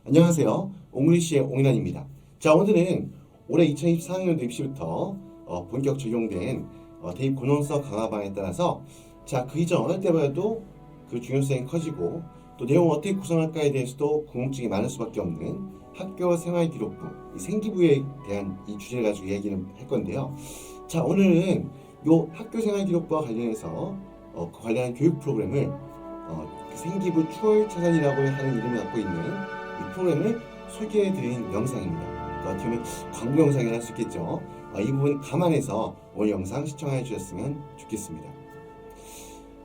안녕하세요. 옹리시의 옹란입니다. 자, 오늘은 올해 2024학년도 입시부터 본격 적용된 대입 고능성 강화방에 따라서 그 이전 어느 때보다도 그 중요성이 커지고 또 내용을 어떻게 구성할까에 대해서도 궁금증이 많을 수밖에 없는 학교 생활 기록부, 이 생기부에 대한 이 주제를 가지고 이야기를 할 건데요. 자, 오늘은 요 학교 생활 기록부와 관련해서 그 관련한 교육 프로그램을 그 생기부 추월차선이라고 하는 이름을 갖고 있는 이 프로그램을 소개해드린 영상입니다. 그러니까 어떻게 보면 광고 영상이라 할 수 있겠죠. 이 부분 감안해서 오늘 영상 시청해 주셨으면 좋겠습니다.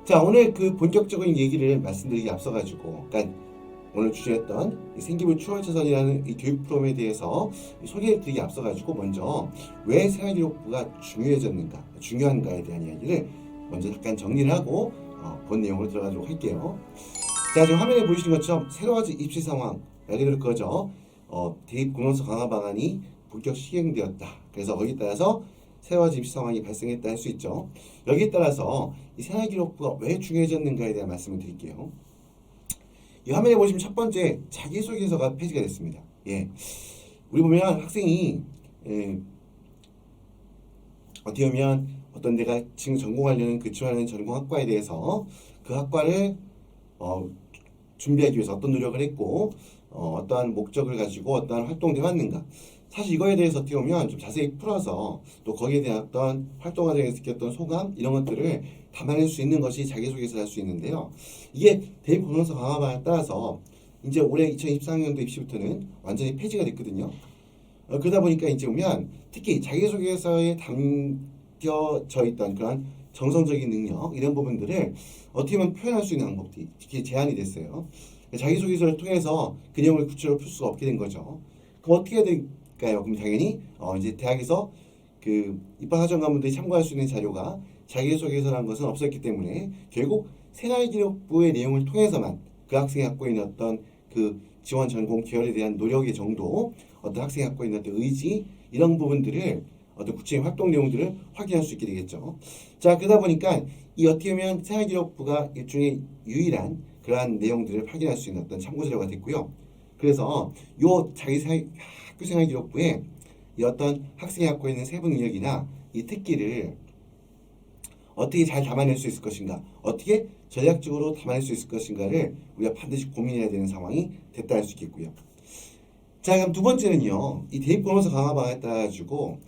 자, 오늘 그 본격적인 얘기를 말씀드리기 앞서가지고, 그러니까 오늘 주제였던 이 생기부 추월차선이라는 이 교육 프로그램에 대해서 소개해드리기 앞서가지고 먼저 왜 생활기록부가 중요한가에 대한 이야기를 먼저 잠깐 정리를 하고 본 내용으로 들어가도록 할게요. 자, 지금 화면에 보이시는 것처럼 새로 가지 입시 상황, 말 그대로 그거죠. 대입 고능성 강화 방안이 본격 시행되었다. 그래서 거기에 따라서 새로 가지 입시 상황이 발생했다 할 수 있죠. 여기에 따라서 이 생활기록부가 왜 중요해졌는가에 대한 말씀을 드릴게요. 이 화면에 보시면 첫 번째 자기소개서가 폐지가 됐습니다. 예, 우리 보면 학생이 어떻게 보면 어떤 내가 지금 전공하려는 그치하는 전공학과에 대해서 그 학과를 준비하기 위해서 어떤 노력을 했고 어떠한 목적을 가지고 어떠한 활동을 해왔는가, 사실 이거에 대해서 어떻게 보면 좀 자세히 풀어서 또 거기에 대한 어떤 활동 과정에서 느꼈던 소감 이런 것들을 담아낼 수 있는 것이 자기소개서를 할 수 있는데요. 이게 대입 고능성 강화방에 따라서 이제 올해 2024학년도 입시부터는 완전히 폐지가 됐거든요. 그러다 보니까 이제 보면 특히 자기소개서에 담겨져 있던 그런 정성적인 능력 이런 부분들을 어떻게 보면 표현할 수 있는 방법들이 특히 제한이 됐어요. 자기소개서를 통해서 그 내용을 구체적으로 풀 수가 없게 된 거죠. 그럼 어떻게 해야 될까요? 그럼 당연히 이제 대학에서 그 입학사정관분들이 참고할 수 있는 자료가 자기소개서라는 것은 없었기 때문에 결국 생활기록부의 내용을 통해서만 그 학생이 갖고 있는 어떤 그 지원 전공 계열에 대한 노력의 정도, 어떤 학생이 갖고 있는 어떤 의지 이런 부분들을 어떤 구체적인 활동 내용들을 확인할 수 있게 되겠죠. 자, 그러다 보니까 이 어떻게 보면 생활기록부가 일종의 유일한 그러한 내용들을 확인할 수 있는 어떤 참고 자료가 됐고요. 그래서 요 학교 생활기록부에 이 어떤 학생이 갖고 있는 세부 능력이나 이 특기를 어떻게 잘 담아낼 수 있을 것인가, 어떻게 전략적으로 담아낼 수 있을 것인가를 우리가 반드시 고민해야 되는 상황이 됐다 할 수 있겠고요. 자, 그럼 두 번째는요, 이 대입 고능성 강화 방안에 따라 가지고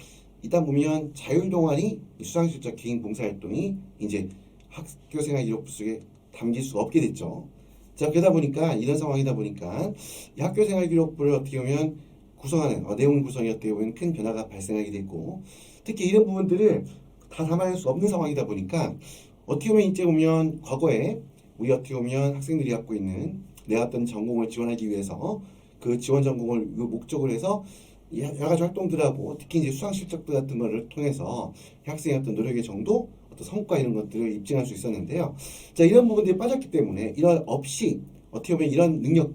일단 보면 자율 동아리, 수상실적 개인 봉사활동이 이제 학교 생활 기록부 속에 담길 수 없게 됐죠. 자, 그러다 보니까 이런 상황이다 보니까 이 학교 생활 기록부를 어떻게 보면 구성하는 내용 구성이 어떻게 보면 큰 변화가 발생하게 됐고, 특히 이런 부분들을 다 담아낼 수 없는 상황이다 보니까 어떻게 보면 이제 보면 과거에 우리 어떻게 보면 학생들이 갖고 있는 내 어떤 전공을 지원하기 위해서 그 지원 전공을 목적으로 해서 여러 가지 활동들하고 특히 이제 수상 실적들 같은 거를 통해서 학생의 어떤 노력의 정도, 어떤 성과 이런 것들을 입증할 수 있었는데요. 자, 이런 부분들이 빠졌기 때문에 이런 없이 어떻게 보면 이런 능력을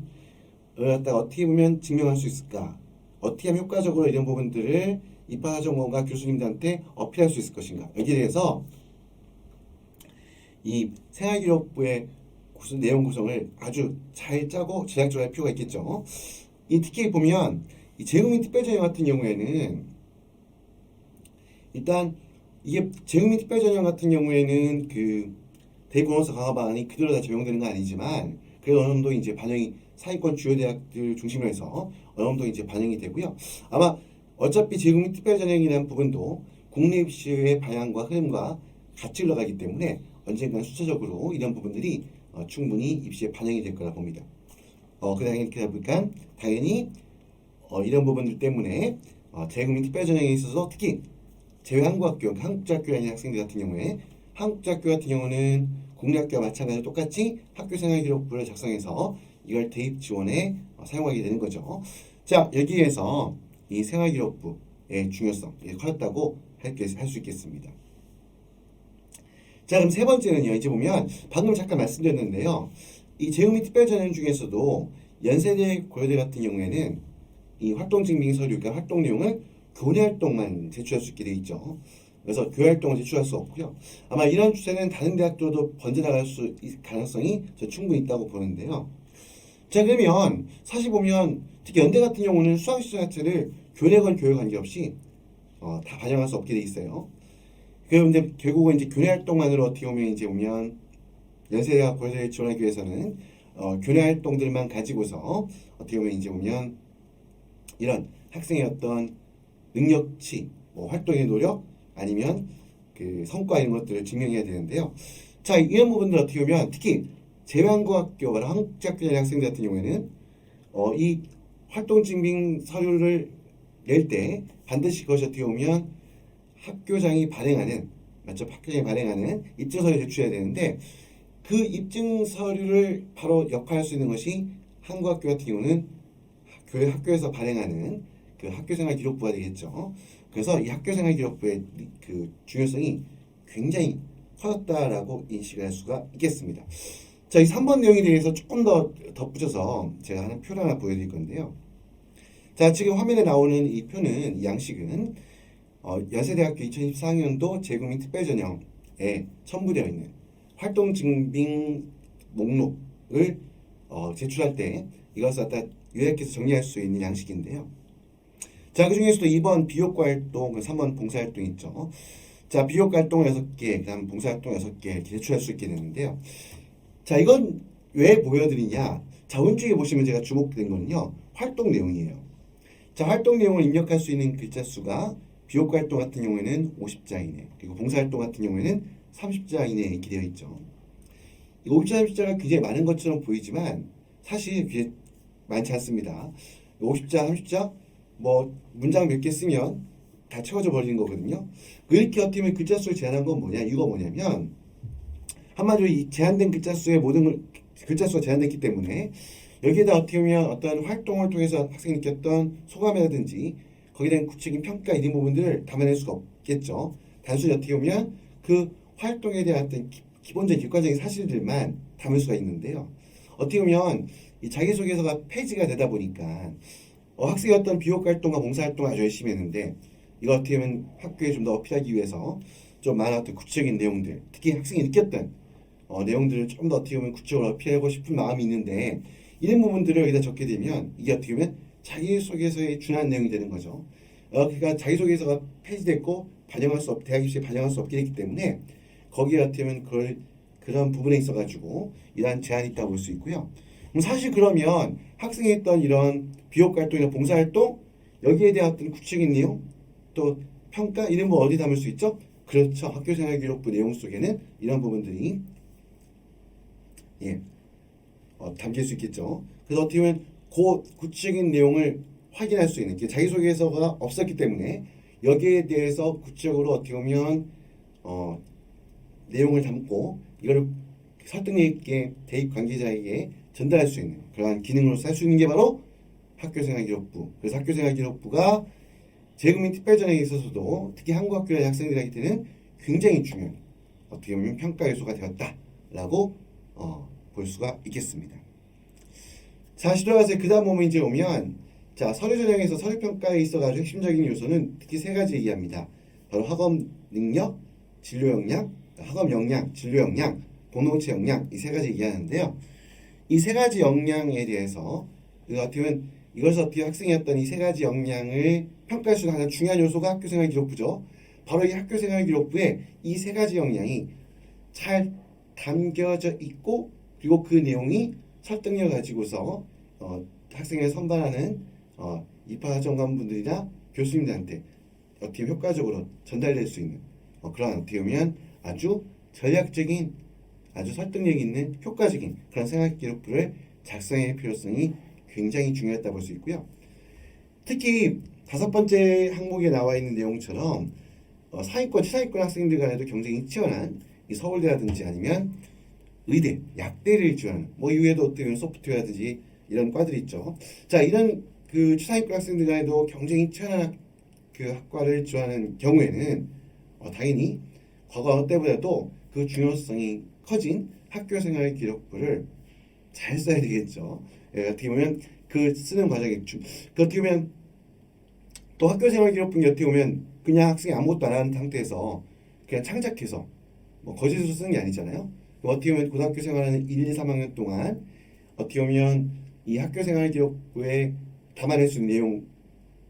갖다가 어떻게 보면 증명할 수 있을까? 어떻게 하면 효과적으로 이런 부분들을 입학전공과 교수님들한테 어필할 수 있을 것인가? 여기에 대해서 이 생활기록부의 내용 구성을 아주 잘 짜고 제작적으로 할 필요가 있겠죠. 이 특히 보면 이 재국민 특별전형 같은 경우에는 일단 이게 재국민 특별전형 같은 경우에는 그 대입 고능성 강화 방안이 그대로 다 적용되는 건 아니지만 그래도 어느 정도 이제 반영이 사회권 주요 대학들 중심으로 해서 어느 정도 이제 반영이 되고요. 아마 어차피 재국민 특별전형이라는 부분도 국내 입시의 방향과 흐름과 같이 흘러가기 때문에 언젠가 수차적으로 이런 부분들이 충분히 입시에 반영이 될 거라 봅니다. 그러다 보니까 당연히 이런 부분들 때문에 재국민 특별전형에 있어서 특히 제외한국학교, 한국자학교에 있는 학생들 같은 경우에 한국자학교 같은 경우는 국내 학교와 마찬가지로 똑같이 학교생활기록부를 작성해서 이걸 대입 지원에 사용하게 되는 거죠. 자, 여기에서 이 생활기록부의 중요성이 커졌다고 할 수 있겠습니다. 자, 그럼 세 번째는요. 이제 보면 방금 잠깐 말씀드렸는데요. 이 재국민 특별전형 중에서도 연세대, 고려대 같은 경우에는 이 활동증빙 서류, 그러니까 활동 내용을 교내 활동만 제출할 수 있게 돼 있죠. 그래서 교회 활동을 제출할 수 없고요. 아마 이런 추세는 다른 대학들도 번져나갈 수 있을 가능성이 저 충분히 있다고 보는데요. 자, 그러면 사실 보면 특히 연대 같은 경우는 수강 시점 자체를 교내건 교육 관계없이 다 반영할 수 없게 돼 있어요. 그런데 결국은 이제 교내 활동만으로 어떻게 보면 이제 보면 연세대학 고려대에 지원하기 위해서는 교내 활동들만 가지고서 어떻게 보면 이제 보면 이런 학생의 어떤 능력치, 뭐 활동의 노력 아니면 그 성과 이런 것들을 증명해야 되는데요. 자, 이런 부분들 어떻게 보면 특히 제한고학교, 바로 한국제학교의 학생들 같은 경우에는 이 활동 증빙 서류를 낼 때 반드시 그것이 어떻게 보면 학교장이 발행하는, 맞죠? 학교장이 발행하는 입증 서류 제출해야 되는데 그 입증 서류를 바로 역할할 수 있는 것이 한국학교 같은 경우는 교회 학교에서 발행하는 그 학교생활 기록부가 되겠죠. 그래서 이 학교생활 기록부의 그 중요성이 굉장히 커졌다라고 인식을 할 수가 있겠습니다. 자, 이 3번 내용에 대해서 조금 더 덧붙여서 제가 하는 표를 하나 보여드릴 건데요. 자, 지금 화면에 나오는 이 표는, 이 양식은 연세대학교 2024학년도 재구민 특별전형에 첨부되어 있는 활동 증빙 목록을 제출할 때 이것을 갖다 요약해서 정리할 수 있는 양식인데요. 자, 그 중에서도 2번 비효과 활동, 3번 봉사 활동 있죠. 자, 비효과 활동 6개, 그다음 봉사 활동 6개 이렇게 제출할 수 있게 되는데요. 자, 이건 왜 보여드리냐? 자, 오른쪽에 보시면 제가 주목된 거는요, 활동 내용이에요. 자, 활동 내용을 입력할 수 있는 글자 수가 비효과 활동 같은 경우에는 50자 이내, 그리고 봉사 활동 같은 경우에는 30자 이내에 이렇게 되어 있죠. 이 50자, 30자가 굉장히 많은 것처럼 보이지만 사실 그게 많지 않습니다. 50자, 30자, 뭐 문장 몇 개 쓰면 다 채워져 버리는 거거든요. 이렇게 어떻게 보면 글자 수를 제한한 건 뭐냐? 이유가 뭐냐면 한마디로 이 제한된 글자 수의 글자 수가 제한됐기 때문에 여기에다 어떻게 보면 어떤 활동을 통해서 학생이 느꼈던 소감이라든지 거기에 대한 구체적인 평가 이런 부분들을 담아낼 수가 없겠죠. 단순히 어떻게 보면 그 활동에 대한 어떤 기본적인 객관적인 사실들만 담을 수가 있는데요. 어떻게 보면 이 자기소개서가 폐지가 되다 보니까 학생의 어떤 비효과 활동과 봉사 활동을 아주 열심히 했는데 이거 어떻게 보면 학교에 좀 더 어필하기 위해서 좀 많은 어떤 구체적인 내용들, 특히 학생이 느꼈던 내용들을 좀 더 어떻게 보면 구체적으로 어필하고 싶은 마음이 있는데 이런 부분들을 여기다 적게 되면 이게 어떻게 보면 자기소개서에 준한 내용이 되는 거죠. 그러니까 자기소개서가 폐지됐고 대학 입시에 반영할 수 없게 됐기 때문에 거기에 어떻게 보면 그런 부분에 있어가지고 이러한 제한이 있다고 볼 수 있고요. 사실 그러면 학생이 했던 이런 비효과 활동이나 봉사활동 여기에 대한 어떤 구체적인 내용 또 평가 이런 거 어디 담을 수 있죠? 그렇죠. 학교생활기록부 내용 속에는 이런 부분들이 담길 수 있겠죠. 그래서 어떻게 보면 그 구체적인 내용을 확인할 수 있는 자기소개서가 없었기 때문에 여기에 대해서 구체적으로 어떻게 보면 내용을 담고 이거를 설득력 있게 대입 관계자에게 전달할 수 있는 그러한 기능으로서 할 수 있는 게 바로 학교생활기록부. 그래서 학교생활기록부가 재구민 특별전형에 있어서도 특히 한국학교의 학생들에게는 굉장히 중요한 어떻게 보면 평가 요소가 되었다라고 볼 수가 있겠습니다. 자, 시도하세요. 그 다음 보면 이제 오면 자, 서류 전형에서 서류 평가에 있어가지고 핵심적인 요소는 특히 세 가지 얘기합니다. 바로 학업 능력, 진로 역량, 학업 역량, 진로 역량, 공동체 역량 이 세 가지 얘기하는데요. 이 세 가지 역량에 대해서 어떻게 보면 이것을 어떻게 학생이 어떤 이 세 가지 역량을 평가할 수 있는 가장 중요한 요소가 학교생활 기록부죠. 바로 이 학교생활 기록부에 이 세 가지 역량이 잘 담겨져 있고 그리고 그 내용이 설득력을 가지고서 학생을 선발하는 입학정관분들이나 교수님들한테 어떻게 효과적으로 전달될 수 있는 그런 어떻게 보면 아주 전략적인 아주 설득력 있는 효과적인 그런 생활기록부를 작성할 필요성이 굉장히 중요했다고 볼 수 있고요. 특히 5번째 항목에 나와 있는 내용처럼 상위권, 최상위권 학생들 간에도 경쟁이 치열한 이 서울대라든지 아니면 의대, 약대를 지원하는 이외에도 어떻게 보면 소프트웨어라든지 이런 과들이 있죠. 자, 이런 그 최상위권 학생들 간에도 경쟁이 치열한 그 학과를 지원하는 경우에는 당연히 과거 때보다도 그 중요성이 커진 학교생활 기록부를 잘 써야 되겠죠. 어떻게 보면 그 쓰는 과정이 어떻게 보면 또 학교생활 기록부는 어떻게 보면 그냥 학생이 아무것도 안 하는 상태에서 그냥 창작해서 거짓으로 쓰는 게 아니잖아요. 어떻게 보면 고등학교 생활하는 1, 2, 3학년 동안 어떻게 보면 이 학교생활 기록부에 담아낼 수 있는 내용,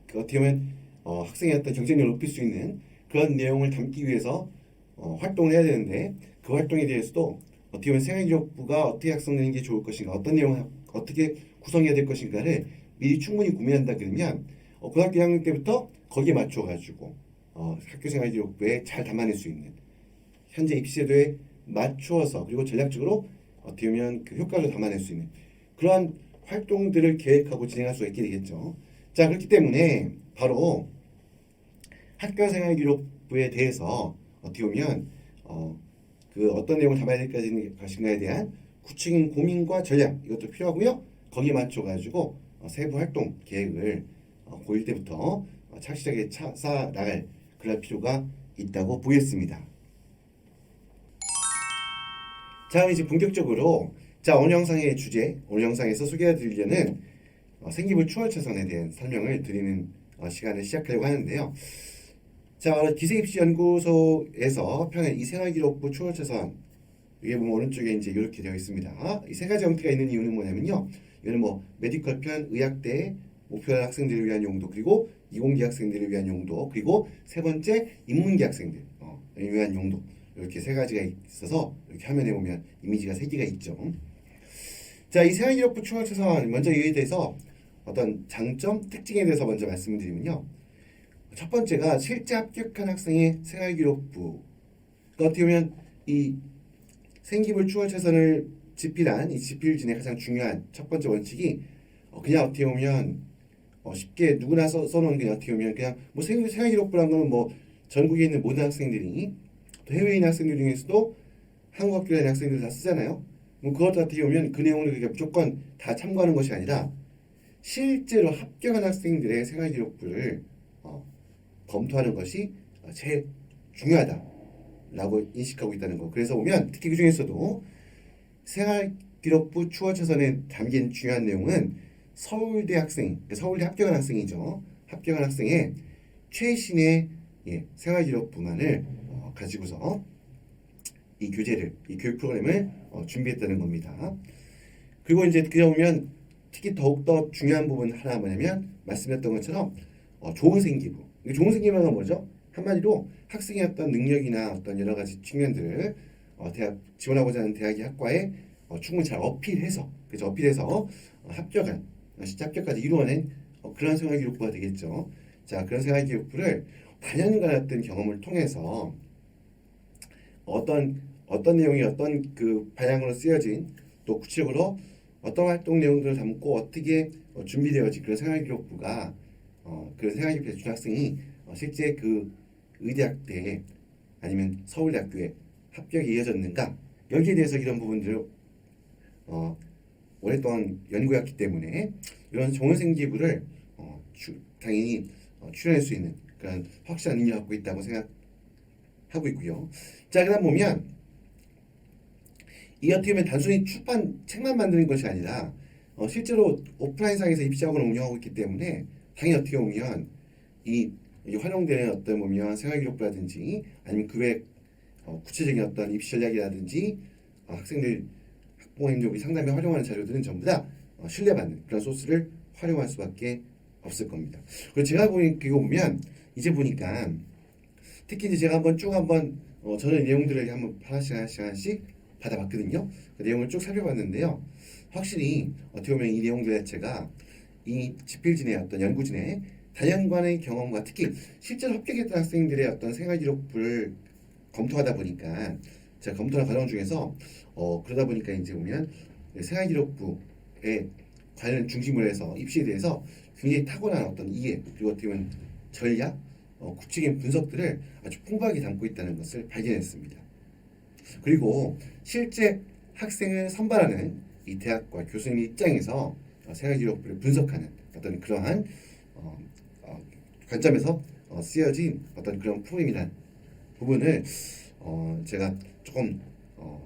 그 어떻게 보면 학생의 어떤 경쟁력을 높일 수 있는 그런 내용을 담기 위해서 활동을 해야 되는데, 그 활동에 대해서도 어떻게 보면 생활기록부가 어떻게 작성되는 게 좋을 것인가, 어떤 내용을 어떻게 구성해야 될 것인가를 미리 충분히 고민한다 그러면 고등학교 1학년 때부터 거기에 맞춰 가지고 학교생활기록부에 잘 담아낼 수 있는, 현재 입시제도에 맞추어서 그리고 전략적으로 어떻게 보면 그 효과를 담아낼 수 있는 그러한 활동들을 계획하고 진행할 수가 있게 되겠죠. 자, 그렇기 때문에 바로 학교생활기록부에 대해서 어떻게 보면 그 어떤 내용을 담아야 될 것인가에 대한 구체적인 고민과 전략, 이것도 필요하고요. 거기에 맞춰 가지고 세부 활동 계획을 고1 때부터 착실하게 쌓아 나갈 그럴 필요가 있다고 보겠습니다. 자, 이제 본격적으로 오늘 영상의 주제, 오늘 영상에서 소개해드리려는 생기부 추월차선에 대한 설명을 드리는 시간을 시작하려고 하는데요. 자, 기세입시연구소에서 펴낸 이 생활기록부 추월차선, 이게 보면 오른쪽에 이제 이렇게 되어 있습니다. 이 세 가지 형태가 있는 이유는 뭐냐면요. 이거는 뭐 메디컬 편, 의학대 목표한 학생들을 위한 용도, 그리고 이공계 학생들을 위한 용도, 그리고 세 번째 인문계 학생들 위한 용도, 이렇게 세 가지가 있어서 이렇게 화면에 보면 이미지가 세 개가 있죠. 자, 이 생활기록부 추월차선, 먼저 이에 대해서 어떤 장점, 특징에 대해서 먼저 말씀드리면요. 첫 번째가 실제 합격한 학생의 생활기록부. 그러니까 어떻게 보면 이 생기부 추월차선을 집필한 이 집필진의 가장 중요한 첫 번째 원칙이 그냥 어떻게 보면 쉽게 누구나 써놓은, 그냥 어떻게 보면 그냥 뭐 생활기록부란 거는 뭐 전국에 있는 모든 학생들이, 또 해외에 있는 학생들 중에서도 한국 학교에 있는 학생들 다 쓰잖아요. 뭐 그것 어떻게 보면 그 내용을 그냥 무조건 다 참고하는 것이 아니라 실제로 합격한 학생들의 생활기록부를 검토하는 것이 제일 중요하다라고 인식하고 있다는 거. 그래서 보면 특히 그 중에서도 생활기록부 추월차선에 담긴 중요한 내용은 서울대 학생, 서울대 합격한 학생이죠. 합격한 학생의 최신의 생활기록부만을 가지고서 이 교재를, 이 교육 프로그램을 준비했다는 겁니다. 그리고 이제 그러다 보면 특히 더욱더 중요한 부분 하나 뭐냐면 말씀했던 것처럼 좋은 생기부. 좋은 생기부가 뭐죠? 한마디로 학생의 어떤 능력이나 어떤 여러 가지 측면들을 대학 지원하고자 하는 대학의 학과에 충분히 잘 어필해서, 그래서 어필해서 합격한, 실제 합격까지 이루어낸 그런 생활기록부가 되겠죠. 자, 그런 생활기록부를 단연간 어떤 경험을 통해서 어떤 내용이 어떤 그 방향으로 쓰여진, 또 구체적으로 어떤 활동 내용들을 담고 어떻게 준비되어진 그런 생활기록부가 그런 생활기록부에 준 학생이 실제 그 의대학대에 아니면 서울대학교에 합격이 이어졌는가, 여기에 대해서 이런 부분들을 오랫동안 연구했기 때문에 이런 정원생기부를 당연히 출연할 수 있는 그런 확실한 능력을 갖고 있다고 생각하고 있고요. 자, 그다음 보면 이 어떻게 보면 단순히 출판 책만 만드는 것이 아니라 실제로 오프라인상에서 입시학원을 운영하고 있기 때문에 당연히 어떻게 보면 이 활용되는 어떤 보면 생활기록부라든지 아니면 그 외 구체적인 어떤 입시 전략이라든지 학생들 학부모님들이 상담에 활용하는 자료들은 전부 다 신뢰받는 그런 소스를 활용할 수밖에 없을 겁니다. 그리고 제가 보면 이제 보니까 특히 이제 제가 한번 저는 내용들을 한번 하나씩 받아봤거든요. 그 내용을 쭉 살펴봤는데요. 확실히 어떻게 보면 이 내용들 자체가 이 집필진의 어떤 연구진의 다년간의 경험과 특히 실제로 합격했던 학생들의 어떤 생활기록부를 검토하다 보니까 제가 검토한 과정 중에서 그러다 보니까 이제 보면 생활기록부에 관련 중심으로 해서 입시에 대해서 굉장히 타고난 어떤 이해, 그리고 어떻게 보면 전략, 구체적인 분석들을 아주 풍부하게 담고 있다는 것을 발견했습니다. 그리고 실제 학생을 선발하는 이 대학과 교수님 입장에서 생활기록부를 분석하는 어떤 그러한 관점에서 쓰여진 어떤 그런 프로그램이란 부분을 제가 조금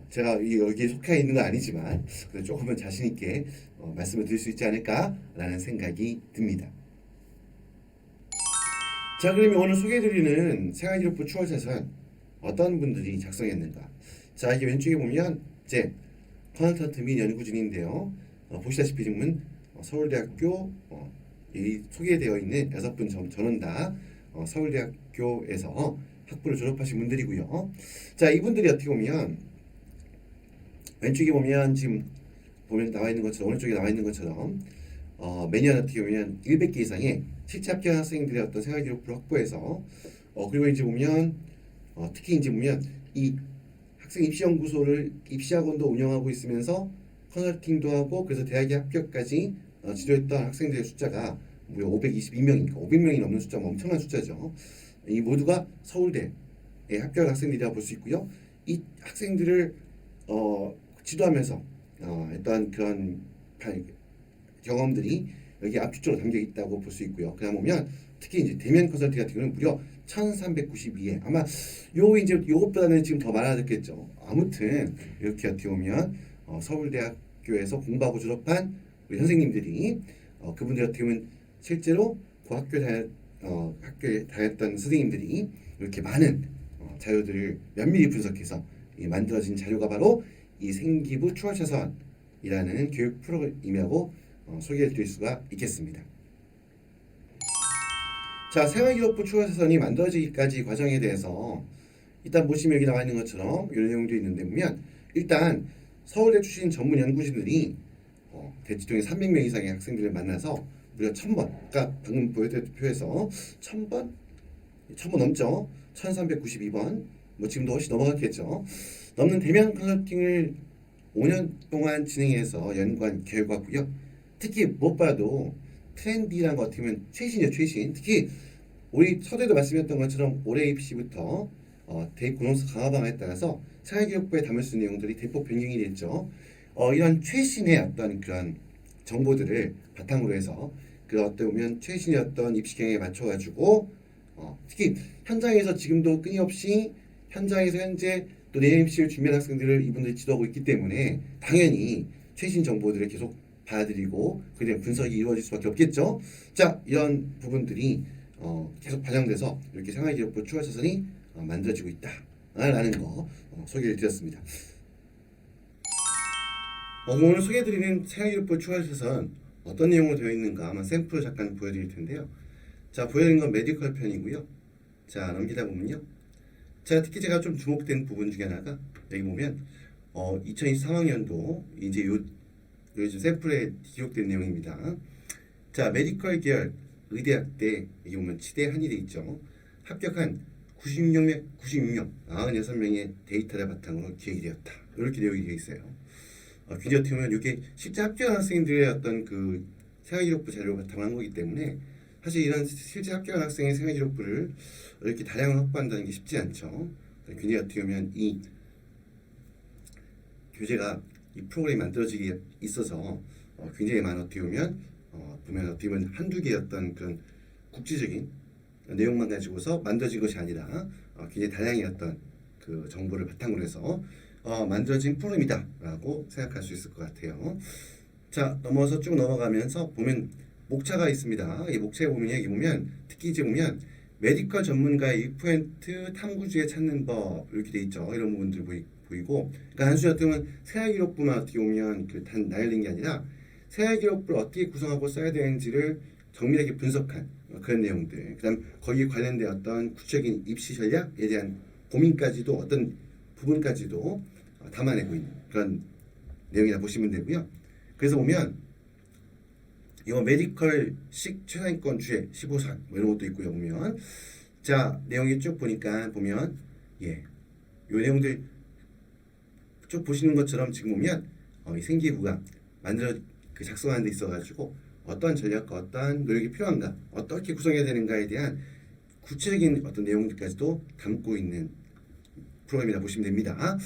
제가 여기에 속해 있는 건 아니지만 그래도 조금은 자신 있게 말씀을 드릴 수 있지 않을까라는 생각이 듭니다. 자, 그러면 오늘 소개해드리는 생활기록부 추월차선 어떤 분들이 작성했는가? 자, 이게 왼쪽에 보면 제 컨설턴트 및 연구진인데요. 보시다시피 지금은 서울대학교 이 소개되어 있는 6분 전원 다 서울대학교에서 학부를 졸업하신 분들이고요. 자, 이분들이 어떻게 보면 왼쪽에 보면 지금 보면 나와 있는 것처럼 오른쪽에 나와 있는 것처럼 매년 어떻게 보면 100개 이상의 실제 합격한 학생들의 어떤 생활 기록부를 확보해서 그리고 이제 보면 특히 이제 보면 이 학생 입시연구소를 입시학원도 운영하고 있으면서 컨설팅도 하고 그래서 대학에 합격까지 지도했던 학생들의 숫자가 무려 522명이니까 500명이 넘는 숫자가 엄청난 숫자죠. 이 모두가 서울대에 합격한 학생들이라고 볼 수 있고요. 이 학생들을 지도하면서 했던 그런 경험들이 여기 압축적으로 담겨 있다고 볼 수 있고요. 그다음 보면 특히 이제 대면 컨설팅 같은 경우는 무려 1,392회. 아마 요것보다는 지금 더 많아졌겠죠. 아무튼 이렇게 어떻게 보면 서울대학교에서 공부하고 졸업한 우리 선생님들이 그분들 어떻게 보면 실제로 그 학교에 다녔던 선생님들이 이렇게 많은 자료들을 면밀히 분석해서 만들어진 자료가 바로 이 생기부 추월차선이라는 교육 프로그램이라고 소개해 드릴 수가 있겠습니다. 자, 생활기록부 추월차선이 만들어지기까지 과정에 대해서 일단 보시면 여기 나와 있는 것처럼 이런 내용도 있는데 보면 일단 서울대 출신 전문 연구진들이 대치동에 300명 이상의 학생들을 만나서 무려 1000번, 아까 방금 보여드린 표에서 1000번 넘죠. 1392번, 뭐 지금도 훨씬 넘어갔겠죠. 넘는 대면 컨설팅을 5년 동안 진행해서 연구한 결과고요. 특히 무엇보다도 트렌디라는 것 같으면 최신이죠, 최신. 특히 우리 서두에도 말씀드렸던 것처럼 올해 입시부터 대입 고등학교 강화 방안에 따라서 생활기록부에 담을 수 있는 내용들이 대폭 변경이 됐죠. 이런 최신의 어떤 그런 정보들을 바탕으로 해서 그 어떻게 보면 최신의 어떤 입시 경향에 맞춰가지고 특히 현장에서 지금도 끊임없이 현장에서 현재 또 내년 입시를 준비하는 학생들을 이분들이 지도하고 있기 때문에 당연히 최신 정보들을 계속 받아들이고 그에 대한 분석이 이루어질 수밖에 없겠죠. 자, 이런 부분들이 계속 반영돼서 이렇게 생활기록부 추월차선이 만들어지고 있다라는 거 소개를 드렸습니다. 오늘 소개해드리는 생활기록부 추월차선 어떤 내용으로 되어 있는가 한번 샘플을 잠깐 보여드릴 텐데요. 자, 보여드린 건 메디컬 편이고요. 자, 넘기다 보면요. 자, 특히 제가 좀 주목된 부분 중에 하나가 여기 보면 2023학년도 이제 요즘 샘플에 기록된 내용입니다. 자, 메디컬 계열 의대학대 여기 보면 치대 한의대 있죠. 합격한 96명 96명의 데이터를 바탕으로 기획이 되었다. 이렇게 내용이 되어 있어요. 굉장히 어떻게 보면 이게 실제 합격한 학생들의 어떤 그 생활기록부 자료를 바탕으로 한 거기 때문에 사실 이런 실제 합격한 학생의 생활기록부를 이렇게 다량을 확보한다는 게 쉽지 않죠. 굉장히 어떻게 보면 이 교재가 이 프로그램이 만들어지기에 있어서 굉장히 많은 어떻게 보면 어떻게 보면 한두 개의 어떤 그런 국제적인 내용만 가지고서 만들어진 것이 아니라 굉장히 다양한 어떤 그 정보를 바탕으로 해서 만들어진 프로그램이다라고 생각할 수 있을 것 같아요. 자, 넘어서 쭉 넘어가면서 보면 목차가 있습니다. 이 목차에 보면 여기 보면 특히 이제 보면 메디컬 전문가의 1% 탐구주에 찾는 법 이렇게 돼 있죠. 이런 부분들 보이고, 그러니까 단순히 어떻게 보면 생활기록부만 어떻게 보면 단 나열된 게 아니라 생활기록부를 어떻게 구성하고 써야 되는지를 정밀하게 분석한 그런 내용들. 그다음 거기에 관련된 어떤 구체적인 입시 전략에 대한 고민까지도 어떤 부분까지도 담아내고 있는 그런 내용이라 보시면 되고요. 그래서 보면 이거 메디컬식 최상위권 주회 15상 뭐 이런 것도 있고요. 보면 자, 내용이 쭉 보니까 보면 요 내용들 쭉 보시는 것처럼 지금 보면 이 생기부가 작성하는 데 있어가지고 어떠한 전략과 어떠한 노력이 필요한가, 어떻게 구성해야 되는가에 대한 구체적인 어떤 내용들까지도 담고 있는 프로그램이라 보시면 됩니다.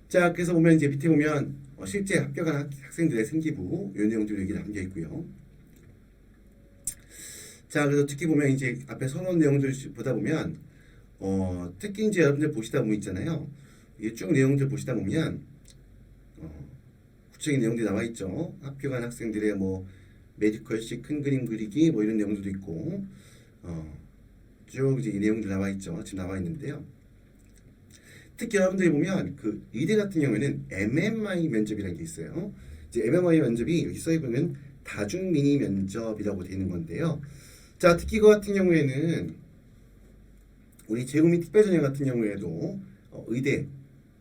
자, 그래서 보면 이제 밑에 보면 실제 합격한 학생들의 생기부 이 내용들이 여기 담겨 있고요. 자, 그래서 특히 보면 이제 앞에 선언 내용들 보다 보면 특히 이제 여러분들 보시다 보면 있잖아요. 이게 쭉 내용들 보시다 보면 구체적인 내용들이 나와 있죠. 합격한 학생들의 뭐 메디컬식 큰 그림 그리기 뭐 이런 내용들도 있고 쭉 이제 이 내용들 나와 있죠. 지금 나와 있는데요. 특히 여러분들이 보면 그 의대 같은 경우에는 MMI 면접이라는 게 있어요. 이제 MMI 면접이 여기 써 있으면 다중 미니 면접이라고 되어 있는 건데요. 자, 특히 그 같은 경우에는 우리 재구민 특별전형 같은 경우에도 의대,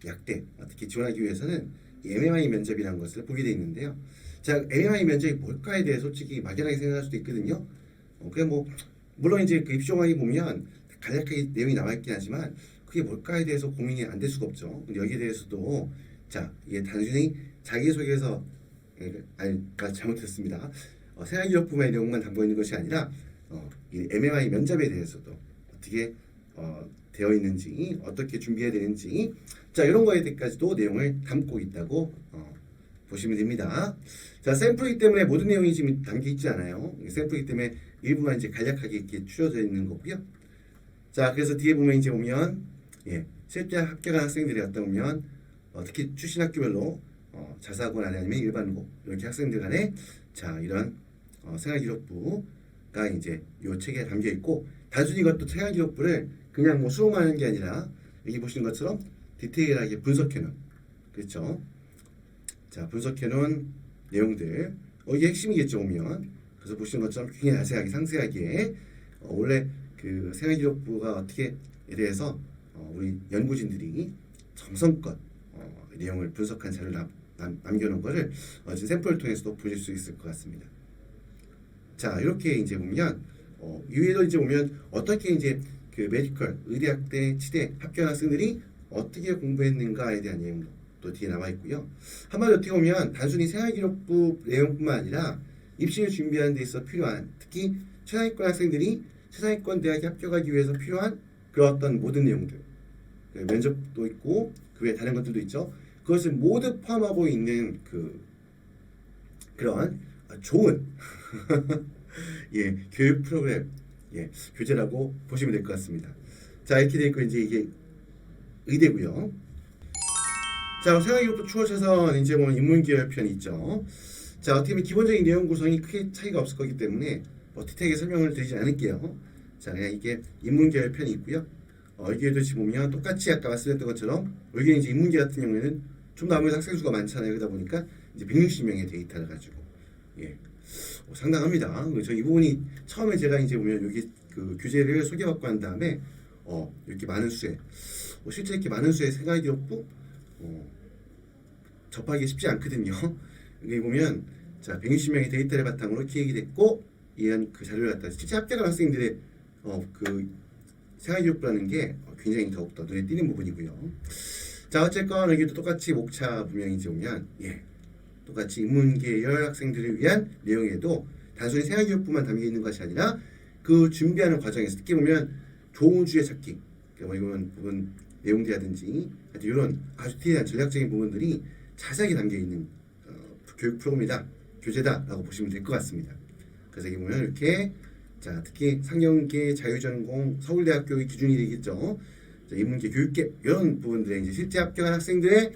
약대 특히 지원하기 위해서는 이 MMI 면접이라는 것을 보게 되어 있는데요. 자, MMI 면접이 뭘까에 대해 솔직히 막연하게 생각할 수도 있거든요. 그냥 뭐 물론 이제 그 입시공학이 보면 간략하게 내용이 나와 있긴 하지만 그게 뭘까에 대해서 고민이 안 될 수가 없죠. 근데 여기에 대해서도 자, 이게 단순히 자기소개서 잘못했습니다. 생활기록부만의 내용만 담고 있는 것이 아니라 이 MMI 면접에 대해서도 어떻게 되어 있는지 어떻게 준비해야 되는지 자 이런 거에 대해서도 내용을 담고 있다고 보시면 됩니다. 자 샘플이기 때문에 모든 내용이 지금 담겨 있지 않아요. 샘플이기 때문에 일부만 이제 간략하게 이렇게 추려져 있는 거고요. 자 그래서 뒤에 보면 이제 보면 실제 합격한 학생들이 갔다 오면 특히 출신 학교별로 자사고나 아니면 일반고 이렇게 학생들 간에 자 이런 생활기록부가 이제 요 책에 담겨 있고 단순히 이것도 생활기록부를 그냥 뭐 수록만 하는 게 아니라 여기 보시는 것처럼 디테일하게 분석해 놓은 그렇죠. 자 분석해 놓은 내용들 이게 핵심이겠죠 보면. 그래서 보시는 것처럼 굉장히 자세하게 상세하게 원래 그 생활기록부가 어떻게에 대해서 우리 연구진들이 정성껏 내용을 분석한 자료를 남겨놓은 것을 지금 샘플을 통해서도 보실 수 있을 것 같습니다. 자 이렇게 이제 보면 이외에도 이제 보면 어떻게 이제 그 메디컬 의대학대 치대 합격한 학생들이 어떻게 공부했는가에 대한 내용도 또 뒤에 나와 있고요. 한마디로 어떻게 보면 단순히 생활기록부 내용뿐만 아니라 입시를 준비하는 데 있어 필요한 특히 최상위권 학생들이 최상위권 대학에 합격하기 위해서 필요한 그런 어떤 모든 내용들 면접도 있고 그 외에 다른 것들도 있죠. 그것을 모두 포함하고 있는 그런 좋은 교육 프로그램 교재라고 보시면 될 것 같습니다. 자 이렇게 되어 있고 이제 이게 의대고요. 자 생활기록부 추호차선 이제 뭐 인문계열 편이 있죠. 자 어떻게 보면 기본적인 내용 구성이 크게 차이가 없을 거기 때문에 디테일하게 설명을 드리지 않을게요. 자 그냥 이게 인문계열 편이 있고요. 여기에도 지금 보면 똑같이 아까 말씀드렸던 것처럼 여기는 이제 인문계 같은 경우에는 좀 더 아무래도 학생 수가 많잖아요. 그러다 보니까 이제 160명의 데이터를 가지고 상당합니다. 저 이 부분이 처음에 제가 이제 보면 여기 그 교재를 소개받고 한 다음에 이렇게 많은 수의 실제 이렇게 많은 수의 생활기록부 접하기 쉽지 않거든요. 여기 보면 자 160명의 데이터를 바탕으로 기획이 됐고 이런 그 자료를 갖다 실제 합격한 학생들의 그 생활기록부라는 게 굉장히 더욱더 눈에 띄는 부분이고요. 자 어쨌건 여기도 똑같이 목차 분명히 이제 보면 똑같이 인문계열 학생들을 위한 내용에도 단순히 생활기록부만 담겨 있는 것이 아니라 그 준비하는 과정에서 특히 보면 좋은 주제 찾기 이런 부분 내용들이라든지 이런 아주 디테일한 전략적인 부분들이 자세하게 담겨 있는 교육 프로그램이다 교재다라고 보시면 될 것 같습니다. 그래서 여기 보면 이렇게 자 특히 상경계 자유전공 서울대학교의 기준이 되겠죠. 자, 인문계 교육계 이런 부분들에 이제 실제 합격한 학생들의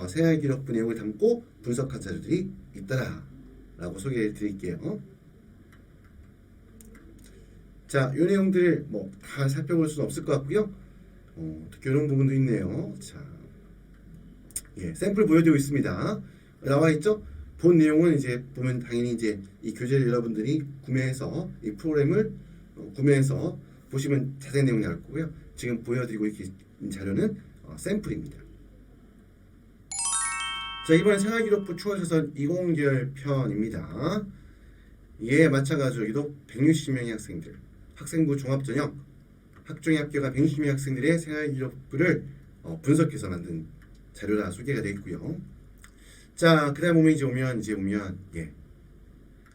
생활기록부 내용을 담고 분석한 자료들이 있더라라고 소개해 드릴게요. 자, 이 내용들 뭐 다 살펴볼 수는 없을 것 같고요. 특히 이런 부분도 있네요. 자, 샘플 보여드리고 있습니다. 나와 있죠? 본 내용은 이제 보면 당연히 이제 이 교재를 여러분들이 구매해서 이 프로그램을 구매해서 보시면 자세한 내용이 나올 거고요. 지금 보여드리고 있는 자료는 샘플입니다. 자 이번엔 생활기록부 추호차선 20계열 편입니다. 마찬가지로 여기도 160명의 학생들 학생부 종합전형 학종에 합격한 160명 학생들의 생활기록부를 분석해서 만든 자료가 소개가 되어 있고요. 자 그다음 보면 이제 보면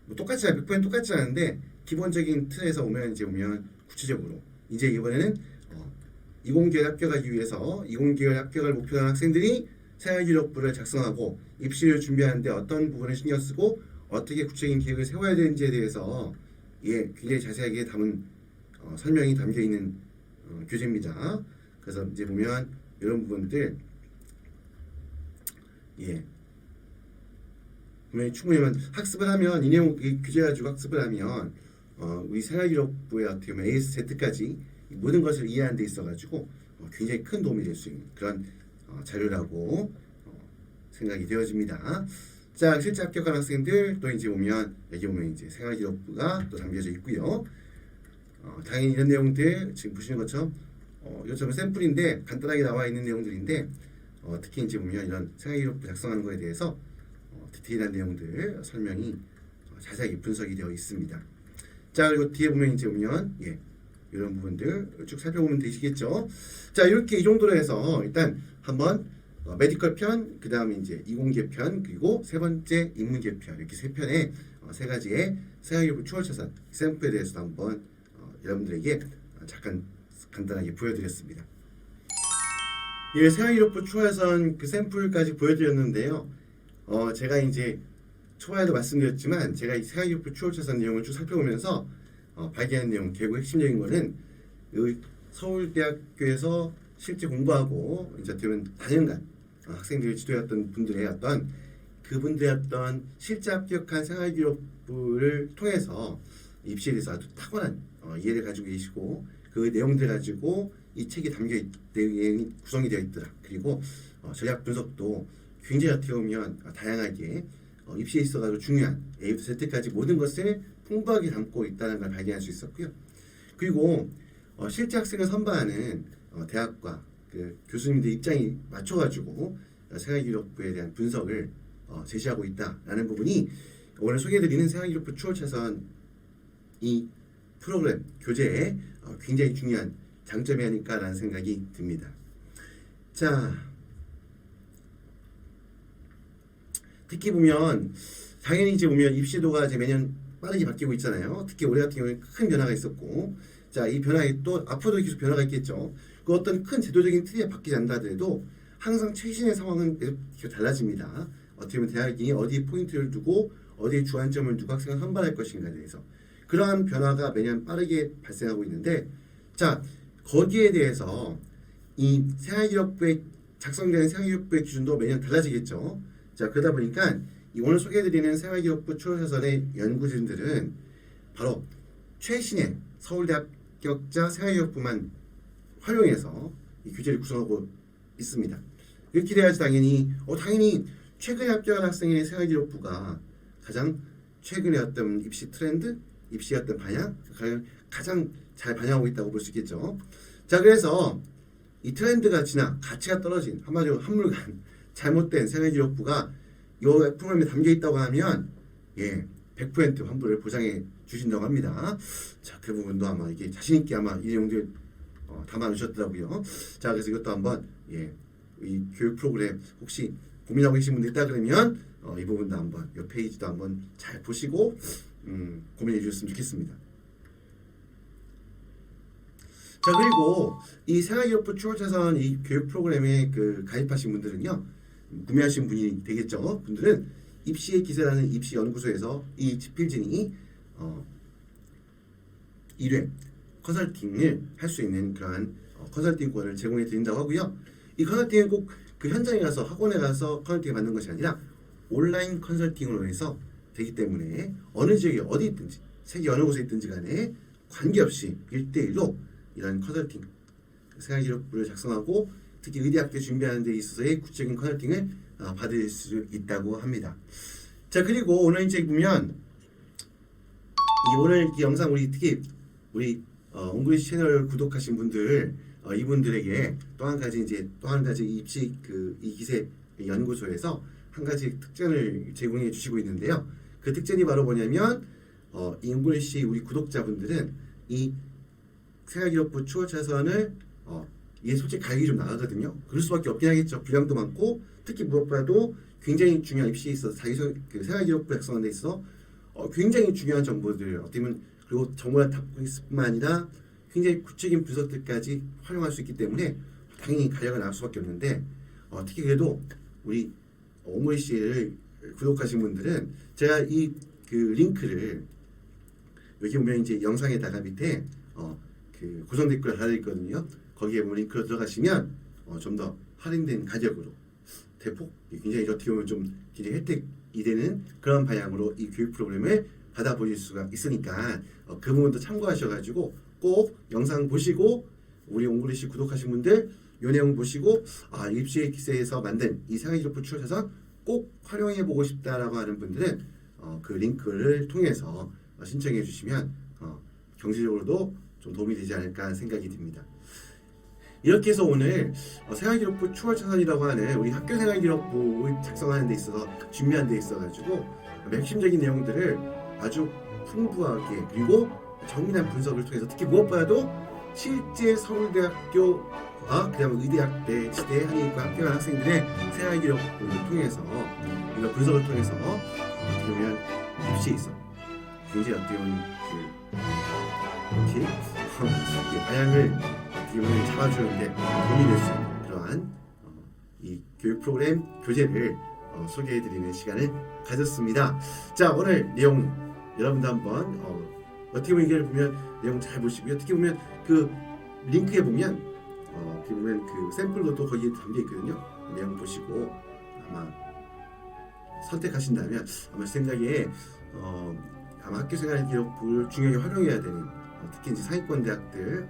뭐 똑같지 100% 똑같지 않은데 기본적인 틀에서 보면 구체적으로 이제 이번에는 20계열 합격하기 위해서 20계열 합격을 목표로 한 학생들이 생활기록부를 작성하고 입시를 준비하는데 어떤 부분을 신경 쓰고 어떻게 구체적인 계획을 세워야 되는지에 대해서 굉장히 자세하게 담은 설명이 담겨 있는 교재입니다. 그래서 이제 보면 이런 부분들 보면 충분히 학습을 하면 이 내용 이 교재 가지고 학습을 하면 우리 생활기록부의 어떻게 보면 A, Z까지 모든 것을 이해하는 데 있어가지고 굉장히 큰 도움이 될 수 있는 그런 자료라고 생각이 되어집니다. 자, 실제 합격한 학생들 또 이제 보면 여기 보면 이제 생활기록부가 또 담겨져 있고요. 당연히 이런 내용들 지금 보시는 것처럼 이것처럼 샘플인데 간단하게 나와 있는 내용들인데 특히 이제 보면 이런 생활기록부 작성하는 거에 대해서 디테일한 내용들 설명이 자세하게 분석이 되어 있습니다. 자, 그리고 뒤에 보면 이제 보면 이런 부분들 쭉 살펴보면 되시겠죠. 자, 이렇게 이 정도로 해서 일단 한번 메디컬 편, 그 다음에 이제 이공계 편, 그리고 세 번째 인문계 편 이렇게 세 편의 세 가지의 생활기록부 추월차선 샘플에 대해서 한번 여러분들에게 잠깐 간단하게 보여드렸습니다. 이 생활기록부 추월차선 그 샘플까지 보여드렸는데요. 제가 이제 초반에도 말씀드렸지만 제가 이 생활기록부 추월차선 내용을 쭉 살펴보면서 발견한 내용, 결국 핵심적인 거는 서울대학교에서 실제 공부하고 이제 어떻게 보면 다년간 학생들을 지도했던 분들의 그분들의 실제 합격한 생활기록부를 통해서 입시에 대해서 아주 타고난 이해를 가지고 계시고 그 내용들 가지고 이 책이 내용이 구성이 되어 있더라. 그리고 전략 분석도 굉장히 어떻게 보면 다양하게 입시에 있어가지고 중요한 A부터 Z까지 모든 것을 풍부하게 담고 있다는 걸 발견할 수 있었고요. 그리고 실제 학생을 선발하는 대학과 그 교수님들 입장이 맞춰가지고 생활기록부에 대한 분석을 제시하고 있다라는 부분이 오늘 소개해드리는 생활기록부 추월차선 이 프로그램 교재에 굉장히 중요한 장점이 아닐까라는 생각이 듭니다. 자, 특히 보면 당연히 이제 보면 입시도가 이제 매년 빠르게 바뀌고 있잖아요. 특히 올해 같은 경우에 큰 변화가 있었고, 자, 이 변화에 또 앞으로도 계속 변화가 있겠죠. 그 어떤 큰 제도적인 틀이 바뀌지 않는다 하더라도 항상 최신의 상황은 계속 달라집니다. 어떻게 보면 대학이 어디에 포인트를 두고 어디에 주안점을 두고 학생을 선발할 것인가에 대해서 그러한 변화가 매년 빠르게 발생하고 있는데, 자, 거기에 대해서 이 생활기록부에 작성되는 생활기록부의 기준도 매년 달라지겠죠. 자, 그러다 보니까 이 오늘 소개해드리는 생활기록부 추월차선의 연구진들은 바로 최신의 서울대 합격자 생활기록부만 활용해서 이 교재를 구성하고 있습니다. 이렇게 돼야지 당연히 최근에 합격한 학생의 생활기록부가 가장 최근의 어떤 입시 트렌드, 입시의 어떤 방향, 가장 잘 반영하고 있다고 볼 수 있겠죠. 자, 그래서 이 트렌드가 지나 가치가 떨어진 한마디로 한물간 잘못된 생활기록부가 이 프로그램에 담겨 있다고 하면 100% 환불을 보장해 주신다고 합니다. 자, 그 부분도 아마 이게 자신 있게 아마 이 내용들 담아 놓으셨더라고요. 자, 그래서 이것도 한번 이 교육 프로그램 혹시 고민하고 계신 분들 있다 그러면 이 부분도 한번 이 페이지도 한번 잘 보시고 고민해 주셨으면 좋겠습니다. 자, 그리고 이 생활기록부 추월차선 이 교육 프로그램에 가입하신 분들은요, 구매하신 분이 되겠죠. 분들은 입시의 기세라는 입시연구소에서 이 집필진이 1회 컨설팅을 할 수 있는 그러한 컨설팅권을 제공해 드린다고 하고요. 이 컨설팅은 꼭 그 현장에 가서 학원에 가서 컨설팅을 받는 것이 아니라 온라인 컨설팅으로 해서 되기 때문에 어느 지역에 어디 있든지 세계 어느 곳에 있든지 간에 관계없이 1대1로 이런 컨설팅 생활기록부를 작성하고 특히 의대학교 준비하는 데 있어서의 구체적인 컨설팅을 받을 수 있다고 합니다. 자, 그리고 오늘 이제 보면 오늘 이 영상 특히 우리 옹글리시 채널 구독하신 분들 이분들에게 또 한 가지 입시 이 기세 연구소에서 한 가지 특전을 제공해 주시고 있는데요. 그 특전이 바로 뭐냐면 이 옹글리시 우리 구독자분들은 이 생활기록부 추월차선을 이게 솔직히 가격이 좀 나가거든요. 그럴 수밖에 없긴 하겠죠. 분량도 많고 특히 무엇보다도 굉장히 중요한 입시에 있어서 생활기록부 작성하는 데 있어서 굉장히 중요한 정보들 어떻게 보면 그리고 정보를 담고 있을 뿐만 아니라 굉장히 구체적인 분석들까지 활용할 수 있기 때문에 당연히 가격이 나올 수밖에 없는데 특히 그래도 우리 옹글리시를 구독하신 분들은 제가 이 링크를 여기 보면 이제 영상에다가 밑에 고정 댓글을 달아있거든요. 거기에 보면 링크로 들어가시면 좀 더 할인된 가격으로 대폭 굉장히 어떻게 보면 좀 굉장히 혜택이 되는 그런 방향으로 이 교육 프로그램을 받아보실 수가 있으니까 그 부분도 참고하셔가지고 꼭 영상 보시고 우리 옹글리시 구독하신 분들 이 내용 보시고 입시의 기세에서 만든 이 생활기록부 추월차선 꼭 활용해보고 싶다라고 하는 분들은 그 링크를 통해서 신청해 주시면 경제적으로도 좀 도움이 되지 않을까 하는 생각이 듭니다. 이렇게 해서 오늘 생활기록부 추월차선이라고 하는 우리 학교생활기록부 작성하는 데 있어서 준비하는 데 있어가지고 핵심적인 내용들을 아주 풍부하게 그리고 정밀한 분석을 통해서 특히 무엇보다도 실제 서울대학교와 그다음에 의대학대 시대 한의과 합격한 학생들의 생활기록부를 통해서 이런 분석을 통해서 어떻게 보면 입시에 있어 굉장히 어떻게 보면 이렇게 방향을 어떻게 보면 잡아주는데 도움이 될 수 있는 그러한 이 교육 프로그램 교재를 소개해드리는 시간을 가졌습니다. 자, 오늘 내용 여러분도 한번 어떻게 보면 이걸 보면 내용 잘 보시고요. 어떻게 보면 그 링크에 보면 어떻게 보면 그 샘플도 또 거기에 담겨 있거든요. 내용 보시고 아마 선택하신다면 아마 생각에 아마 학교생활기록부를 중요하게 활용해야 되는 특히 이제 상위권 대학들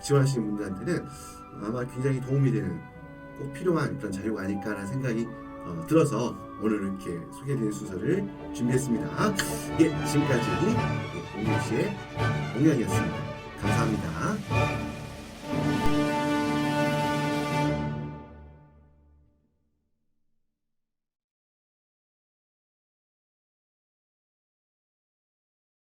지원하시는 분들한테는 아마 굉장히 도움이 되는 꼭 필요한 그런 자료가 아닐까라는 생각이 들어서 오늘 이렇게 소개해드리는 순서를 준비했습니다. 예, 지금까지 공유시의 공연이었습니다. 감사합니다.